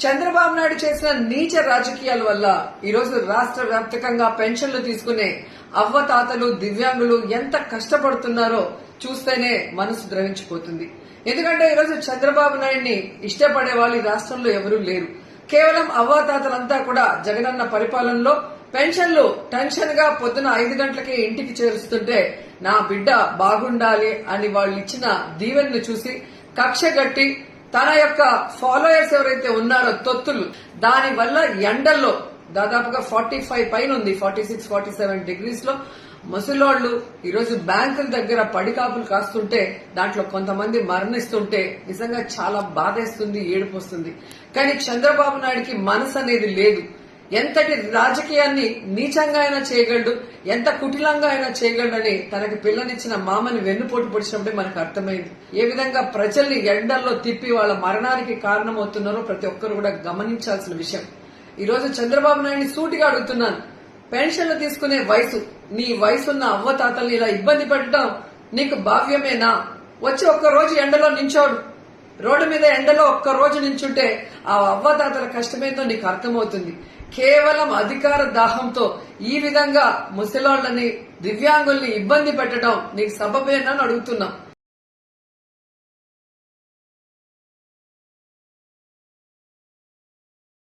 చంద్రబాబు నాయుడు చేసిన నీచ రాజకీయాల వల్ల ఈరోజు రాష్ట్ర వ్యాప్తంగా పెన్షన్లు తీసుకునే అవ్వతాతలు దివ్యాంగులు ఎంత కష్టపడుతున్నారో చూస్తేనే మనసు ద్రవించిపోతుంది. ఎందుకంటే ఈరోజు చంద్రబాబు నాయుడిని ఇష్టపడే వాళ్ళు ఈ రాష్ట్రంలో ఎవరూ లేరు. కేవలం అవ్వాతాతలంతా కూడా జగనన్న పరిపాలనలో పెన్షన్లు టెన్షన్ గా పొద్దున 5 గంటలకే ఇంటికి చేరుస్తుంటే నా బిడ్డ బాగుండాలి అని వాళ్ళు ఇచ్చిన దీవెనను చూసి కక్షగట్టి తన యొక్క ఫాలోయర్స్ ఎవరైతే ఉన్నారో తొత్తులు దాని వల్ల ఎండల్లో దాదాపుగా 45 పైన ఉంది, 46, 47 డిగ్రీస్ లో ముసలోళ్లు ఈరోజు బ్యాంకుల దగ్గర పడికాపులు కాస్తుంటే దాంట్లో కొంతమంది మరణిస్తుంటే నిజంగా చాలా బాధేస్తుంది, ఏడుపొస్తుంది. కానీ చంద్రబాబు నాయుడికి మనసు అనేది లేదు. ఎంతటి రాజకీయాన్ని నీచంగా అయినా చేయగలడు, ఎంత కుటిలంగా అయినా చేయగలడని తనకి పిల్లనిచ్చిన మామని వెన్నుపోటు పొడిచినప్పుడే మనకు అర్థమైంది. ఏ విధంగా ప్రజల్ని ఎండల్లో తిప్పి వాళ్ళ మరణానికి కారణమవుతున్నారో ప్రతి ఒక్కరు కూడా గమనించాల్సిన విషయం. ఈ రోజు చంద్రబాబు నాయుడిని సూటిగా అడుగుతున్నాను, పెన్షన్లు తీసుకునే వయసు, నీ వయసున్న అవ్వతాతల్ని ఇలా ఇబ్బంది పెట్టడం నీకు భావ్యమేనా? వచ్చి ఒక్కరోజు ఎండలో నించోడు, రోడ్డు మీద ఎండలో ఒక్కరోజు నించుంటే ఆ అవ్వతాతల కష్టమేందో నీకు అర్థమవుతుంది. కేవలం అధికార దాహంతో ఈ విధంగా ముసలాళ్లని దివ్యాంగుల్ని ఇబ్బంది పెట్టడం నీకు సబబేనా అని అడుగుతున్నాం.